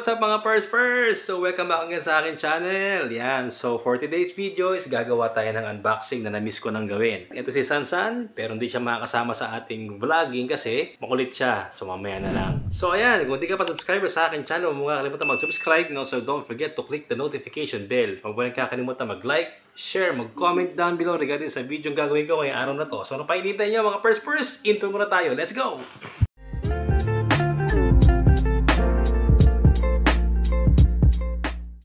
what's up mga Pers? So welcome back again sa akin channel. Yan, so for today's video is gagawa tayo ng unboxing na na-miss ko nang gawin. Ito si Sansan, pero hindi siya makakasama sa ating vlogging kasi makulit siya. So mamaya na lang. So ayan, kung hindi ka pa subscriber sa akin channel, huwag mo kakalimutan mag-subscribe. And also don't forget to click the notification bell. Huwag mo rin kakalimutan mag-like, share, mag-comment down below regarding sa video yung gagawin ko ngayong araw na to. So ano pa hinihintay nyo mga Pers? Intro muna tayo. Let's go!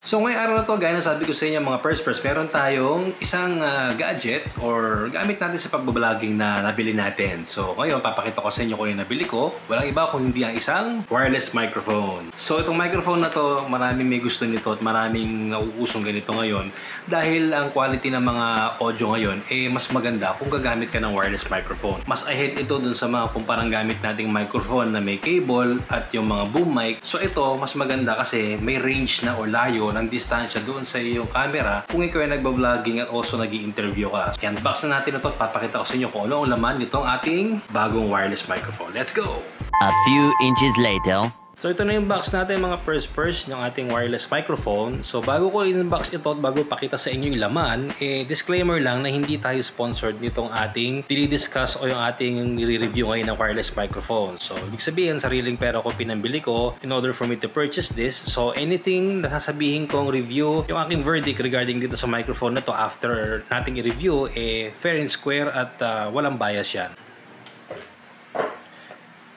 So ngayong araw na to, gaya na sabi ko sa inyo mga Pers, meron tayong isang gadget or gamit natin sa pagbabloging na nabili natin. So ngayon, papakita ko sa inyo kung yung nabili ko. Walang iba kung hindi ang isang wireless microphone. So itong microphone na to, maraming may gusto nito at maraming nauusong ganito ngayon. Dahil ang quality ng mga audio ngayon, mas maganda kung gagamit ka ng wireless microphone. Mas ahead ito dun sa mga kumparang gamit nating microphone na may cable at yung mga boom mic. So ito, mas maganda kasi may range na o layo ng distansya doon sa iyong camera kung ikaw ay nagbabloging at also nag-i-interview ka. I-unbox na natin ito at papakita ko sa inyo kung ano ang laman nitong ating bagong wireless microphone. Let's go! A few inches later. So ito na yung box natin mga Pers, yung ating wireless microphone. So bago ko i-unbox ito at bago pakita sa inyo yung laman, disclaimer lang na hindi tayo sponsored nitong ating dinidiscuss o yung ating nire-review ngayon ng wireless microphone. So ibig sabihin, sariling pera ko pinambili ko in order for me to purchase this. So anything na sasabihin kong review, yung aking verdict regarding dito sa microphone na to after nating i-review, fair and square at walang bias yan.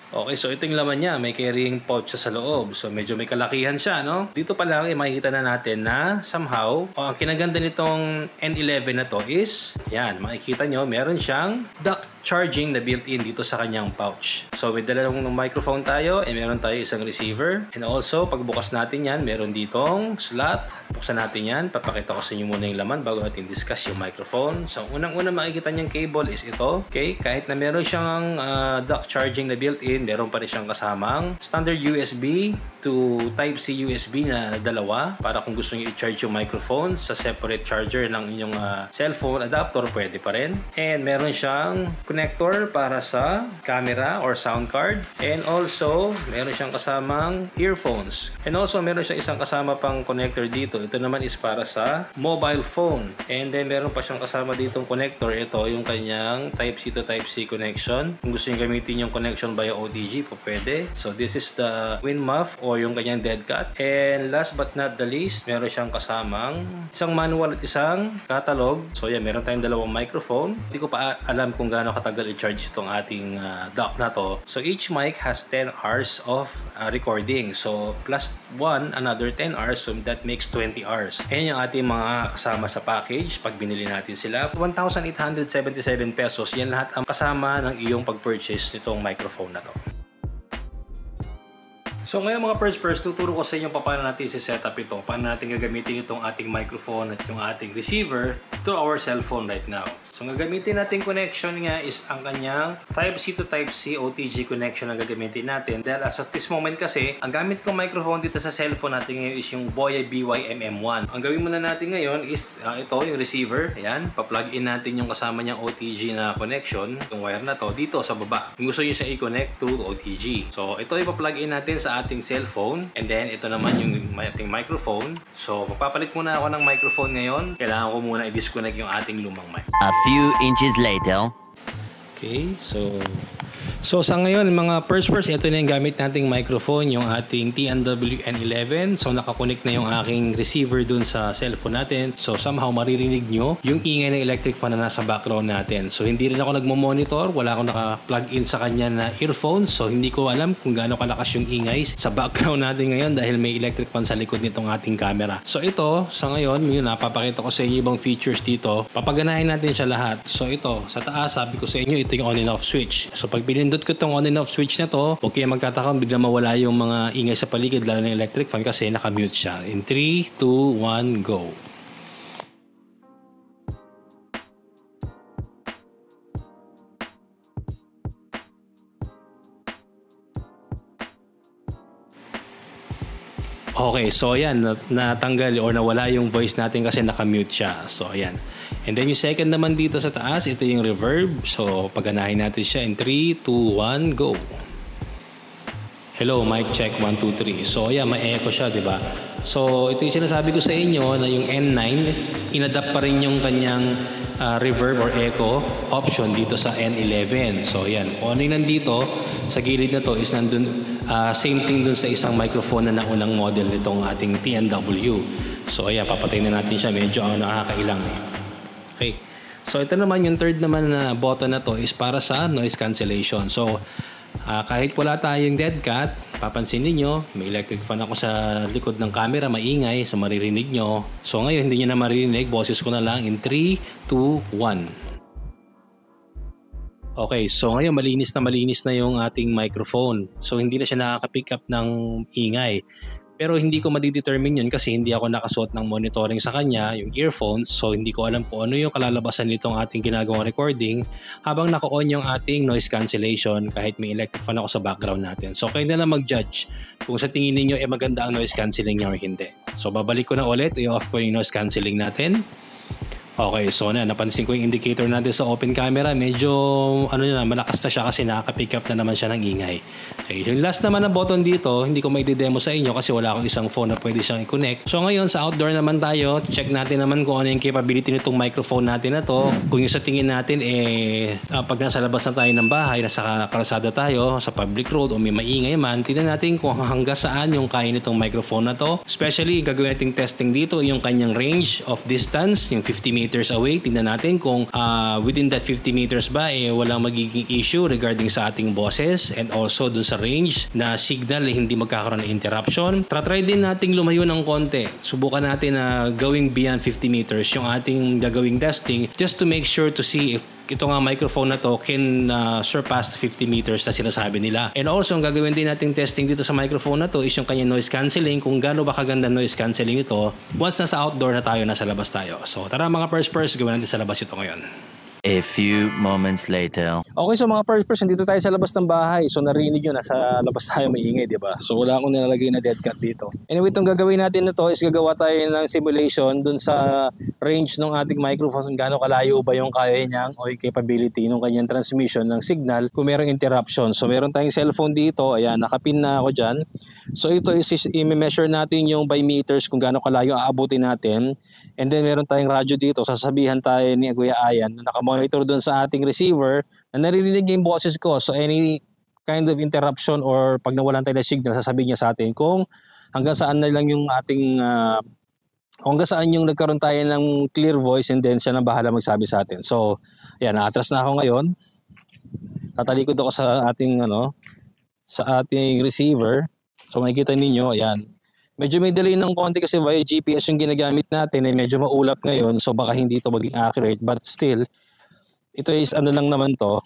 Okay, so ito yung laman niya. May carrying pouch siya sa loob. So medyo may kalakihan siya, no? Dito pa lang makikita na natin na somehow, ang kinaganda nitong N11 na to is, yan, makikita nyo, meron siyang dock charging na built-in dito sa kanyang pouch. So may dalawang microphone tayo, meron tayo isang receiver. And also, pagbukas natin yan, meron ditong slot. Buksan natin yan. Papakita ko sa inyo muna yung laman bago natin discuss yung microphone. So unang-una makikita niyang cable is ito. Okay, kahit na meron siyang dock charging na built-in, meron pa rin siyang kasamang standard USB to Type-C USB na dalawa para kung gusto niyo i-charge yung microphone sa separate charger ng inyong cellphone adapter, pwede pa rin. And meron siyang connector para sa camera or sound card. And also, meron siyang kasamang earphones. And also, meron siyang isang kasama pang connector dito. Ito naman is para sa mobile phone. And then, meron pa siyang kasama ditong connector. Ito, yung kanyang Type-C to Type-C connection. Kung gusto niyo gamitin yung connection via OTG, po pwede. So, this is the wind muff o yung kanyang dead cat. And last but not the least, meron siyang kasamang isang manual at isang catalog. So, yan, meron tayong dalawang microphone. Hindi ko pa alam kung gaano katagal i-charge itong ating dock na to. So, each mic has 10 hours of recording. So, plus 1, another 10 hours. So, that makes 20 hours. Ayan yung ating mga kasama sa package. Pag binili natin sila, 1,877 pesos. Yan lahat ang kasama ng iyong pag-purchase nitong microphone na to. So ngayon mga Pers, tuturo ko sa inyo paano natin i-setup ito. Paano natin gagamitin itong ating microphone at yung ating receiver to our cellphone right now. So ang gagamitin natin connection nga is ang kanyang Type-C to Type-C OTG connection ang gagamitin natin. Dahil as of this moment kasi, ang gamit kong microphone dito sa cellphone natin ngayon is yung Boya BY-MM1. Ang gawin muna natin ngayon is ito yung receiver. Ayan, pa-plug in natin yung kasama niyang OTG na connection, yung wire na to, dito sa baba. Kung gusto niyo siya i-connect to OTG. So ito ipa-plug in natin sa ating cellphone. And then ito naman yung ating microphone. So magpapalit muna ako ng microphone ngayon. Kailangan ko muna i-disconnect yung ating lumang mic. A few inches later. Okay, so sa ngayon mga Pers, ito na yung gamit nating microphone, yung ating TNW N11. So nakakonect na yung aking receiver dun sa cellphone natin. So somehow maririnig nyo yung ingay ng electric fan na nasa background natin. So hindi rin ako nagmo-monitor, wala akong naka-plug in sa kanya na earphones. So hindi ko alam kung gaano kalakas yung ingay sa background natin ngayon dahil may electric fan sa likod nitong ating camera. So ito, sa ngayon, yun, napapakita ko sa inyo ibang features dito. Papaganahin natin siya lahat. So ito, sa taas, sabi ko sa inyo, ito yung on and off switch. So pag pinindot ko itong on and off switch na to, okay, magtataka bigla mawala yung mga ingay sa paligid, lalo ng electric fan kasi naka-mute siya. In 3, 2, 1, go. Okay, so ayan, natanggal or nawala yung voice natin kasi naka-mute siya. So ayan. And then yung second naman dito sa taas, ito yung reverb. So paganahin natin siya in 3, 2, 1, go. Hello, mic check 1, 2, 3. So ayan, may echo siya, di ba? So ito yung sinasabi ko sa inyo na yung N9, inadapt pa rin yung kanyang reverb or echo option dito sa N11. So ayan, kung ano yung nandito sa gilid na to is nandun, same thing dun sa isang microphone na naunang model nitong ating TNW. So ayan, papatayin na natin siya. Medyo nakakailang eh. Okay. So ito naman, yung third naman na button na to is para sa noise cancellation. So kahit wala tayong dead cat, papansin niyo may electric fan ako sa likod ng camera, maingay, so maririnig nyo. So ngayon hindi nyo na maririnig, boses ko na lang in 3, 2, 1. Okay, so ngayon malinis na yung ating microphone. So hindi na siya nakaka-pick up ng ingay. Pero hindi ko madidetermine yun kasi hindi ako nakasuot ng monitoring sa kanya, yung earphones. So hindi ko alam kung ano yung kalalabasan nitong ating ginagawang recording habang naka-on yung ating noise cancellation kahit may electric fan ako sa background natin. So kayo na lang mag-judge kung sa tingin niyo maganda ang noise cancelling niya or hindi. So babalik ko na ulit, i-off ko yung noise cancelling natin. Okay, so napansin ko yung indicator natin sa open camera, medyo malakas na siya kasi nakaka-pick up na naman siya ng ingay. Okay, yung last naman na button dito, hindi ko may demo sa inyo kasi wala akong isang phone na pwede siyang i-connect. So ngayon sa outdoor naman tayo, check natin naman kung ano yung capability nitong microphone natin na to. Kung yung sa tingin natin pag nasa labas na tayo ng bahay, nasa kalsada tayo, sa public road o may maingay man, tingnan natin kung hanggang saan yung kaya nitong microphone na to. Especially gagawin nating testing dito yung kanyang range of distance, yung 50 meters away. Tingnan natin kung within that 50 meters ba walang magiging issue regarding sa ating boses and also dun sa range na signal hindi magkakaroon ng interruption. Try din nating lumayo ng konti. Subukan natin na going beyond 50 meters yung ating gagawing testing just to make sure to see if ito nga microphone na to can surpass the 50 meters na sinasabi nila. And also, ang gagawin din nating testing dito sa microphone na to is yung kanyang noise cancelling, kung gaano ba kaganda noise cancelling ito once nasa outdoor na tayo, nasa labas tayo. So tara mga pers, gawin natin sa labas ito ngayon. A few moments later. Okay, so mga pers, dito tayo sa labas ng bahay. So narinig nyo, nasa labas tayo maingay, di ba? So wala akong nilalagay na dead cat dito. Anyway, itong gagawin natin na to is gagawa tayo ng simulation dun sa range ng ating microphone. Gaano kalayo ba yung kaya niyang o yung capability ng kanyang transmission ng signal kung merong interruption. So meron tayong cellphone dito. Ayan, nakapin na ako dyan. So ito is i-measure natin yung by meters kung gaano kalayo aabutin natin. And then meron tayong radyo dito. Sasabihan tayo ni Kuya Ayan na nakamonitor doon sa ating receiver na naririnig yung boses ko. So any kind of interruption or pag nawalan tayo ng signal, sasabihin niya sa atin kung hanggang saan na lang yung ating hanggang saan yung nagkaroon tayo ng clear voice, and then siya na bahala magsabi sa atin. So ayan, atras na ako ngayon. Tatalikod ako sa ating sa ating receiver. So makikita ninyo, ayan. Medyo may delay ng konti kasi via GPS yung ginagamit natin, medyo maulap ngayon, so baka hindi ito maging accurate, but still ito is lang naman to,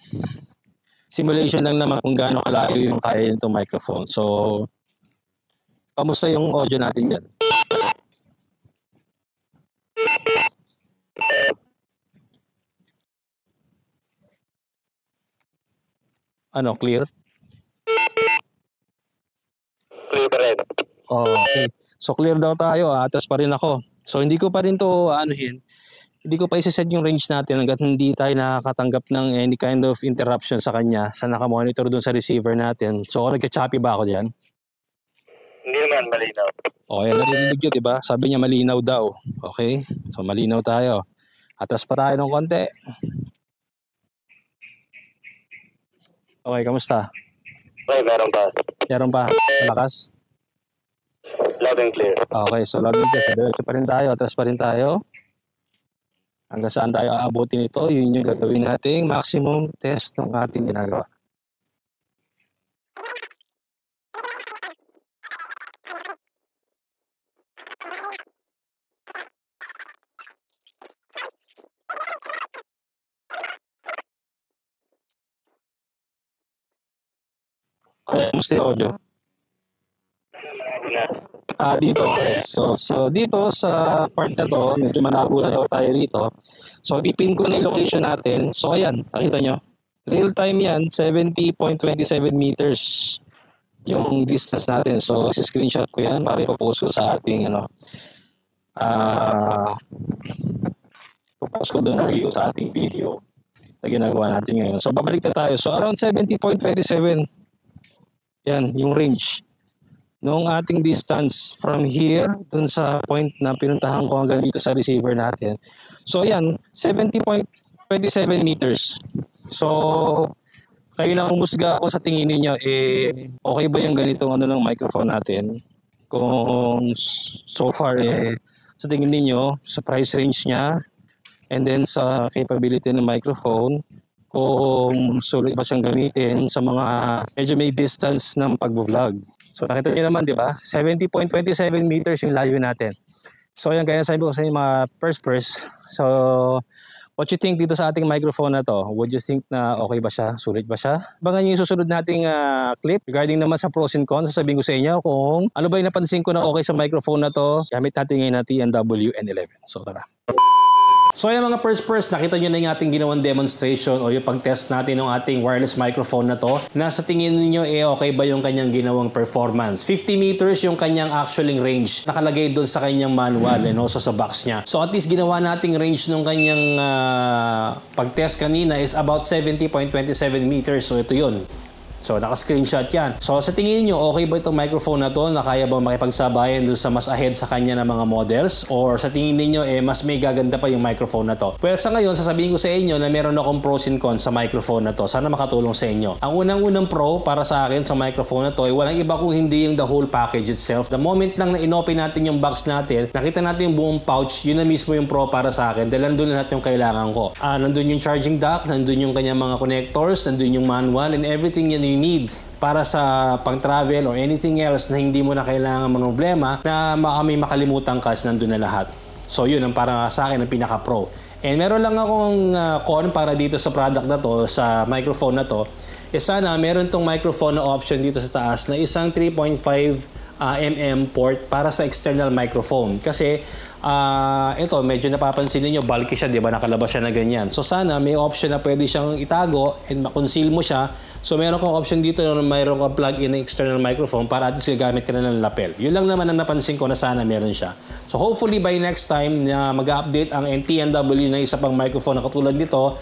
simulation lang naman kung gaano kalayo yung kaya nitong microphone. So kamusta yung audio natin yan? Clear? Clear pa rin. Okay. So clear daw tayo, atras pa rin ako. So hindi ko pa rin to hindi ko pa isa-set yung range natin hanggat hindi tayo nakakatanggap ng any kind of interruption sa kanya sa nakamonitor doon sa receiver natin. So nagka-choppy ba ako diyan? Hindi naman, malinaw. Okay, narinig nyo, diba? Sabi niya malinaw daw. Okay, so malinaw tayo. Atras pa tayo ng konti. Okay, kamusta? Okay, meron pa. Meron pa? Malakas? Loud and clear. Okay, so loud and clear. So diretso pa rin tayo, atras pa rin tayo. Hanggang saan tayo aabutin ito, yun yung gagawin nating maximum test ng ating ginagawa. Kamusta yung audio? Dito. Okay. So dito sa part na to, medyo malabo na daw tayo rito. So pipin ko na yung location natin. So ayan, nakita nyo. Real time yan, 70.27 meters yung distance natin. So screenshot ko yan para ipapost ko sa ating ipapost ko doon review sa ating video na ginagawa natin ngayon. So babalik na tayo. So around 70.27 Yan, yung range. Noong ating distance from here dun sa point na pinuntahan ko hanggang dito sa receiver natin. So yan, 70.27 meters. So kayo na umusga ako sa tingin niyo okay ba yung ganitong ng microphone natin? Kung so far sa tingin niyo sa price range niya and then sa capability ng microphone, kung sulit ba siyang gamitin sa mga medyo may distance ng pag-vlog. So nakita niyo naman, di ba? 70.27 meters yung layo natin. So yan, kaya sabi ko sa inyo mga pers. So what you think dito sa ating microphone na to? Would you think na okay ba siya? Sulit ba siya? Abangan niyo yung susunod nating clip regarding naman sa pros and cons. Sasabihin ko sa inyo kung ano ba yung napansin ko na okay sa microphone na to. Gamit natin ngayon na TNW N11. So tara. So ayan mga pers, nakita nyo na yung ating ginawang demonstration o yung pag-test natin ng ating wireless microphone na to. Na sa tingin niyo okay ba yung kanyang ginawang performance? 50 meters yung kanyang actually range. Nakalagay doon sa kanyang manual and also sa box niya. So at least ginawa nating range ng kanyang pag-test kanina is about 70.27 meters. So ito yun. So, naka-screenshot yan. So, sa tingin niyo okay ba itong microphone na to na kaya ba makipagsabayan dun sa mas ahead sa kanya ng mga models? Or sa tingin niyo mas may gaganda pa yung microphone na to? Well, sa ngayon, sasabihin ko sa inyo na meron akong pros and cons sa microphone na to. Sana makatulong sa inyo. Ang unang-unang pro para sa akin sa microphone na to ay walang iba kung hindi yung the whole package itself. The moment lang na inopen natin yung box natin, nakita natin yung buong pouch, yun na mismo yung pro para sa akin. Dahil nandun lahat yung kailangan ko. Nandun yung charging dock, nandun yung kanyang mga connectors, nandun yung manual, and everything yan you need para sa pang-travel or anything else na hindi mo na kailangan problema na may makalimutan ka, nandun na lahat. So yun ang para sa akin ang pinaka-pro. And meron lang akong con para dito sa product na to, sa microphone na to. Sana meron tong microphone na option dito sa taas na isang 3.5 mm port para sa external microphone. Kasi ito, medyo napapansin niyo bulky siya, di ba? Nakalabas siya na ganyan. So sana may option na pwede siyang itago and makonceal mo siya. So meron kang option dito na mayroon kang plug-in na external microphone para at least gagamit ka na ng lapel. Yun lang naman ang napansin ko na sana meron siya. So hopefully by next time na mag-update ang TNW na isa pang microphone na katulad nito,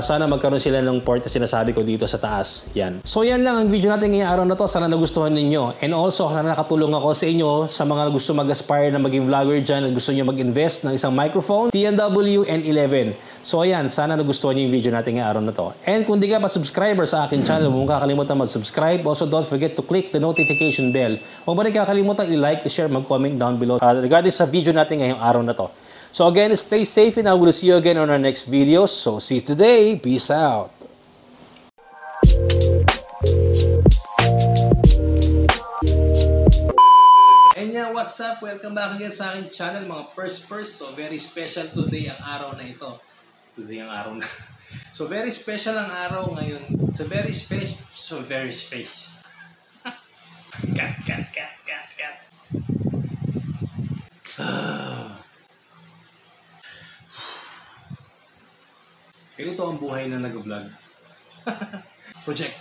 sana magkaroon sila ng port na sinasabi ko dito sa taas. Yan. So yan lang ang video natin ngayong araw na to. Sana nagustuhan ninyo. And also, sana nakatulong ako sa inyo sa mga gusto mag-aspire na maging vlogger dyan at gusto nyo mag-invest ng isang microphone, TNW N11. So ayan, sana nagustuhan nyo yung video natin ngayong araw na to. And kung di ka pa subscriber sa akin channel, huwag kakalimutan mag-subscribe. Also, don't forget to click the notification bell. Huwag ba rin kakalimutan i-like, i-share, mag-comment down below regarding sa video natin ngayong araw na to. So again, stay safe and I will see you again on our next video. So see you today. Peace out. And yeah, what's up? Welcome back again sa aking channel, mga Pers. So very special today ang araw na ito. Today ang araw na. So very special ang araw ngayon. So very special. Cat. Ganito ang buhay na nag-vlog. Project.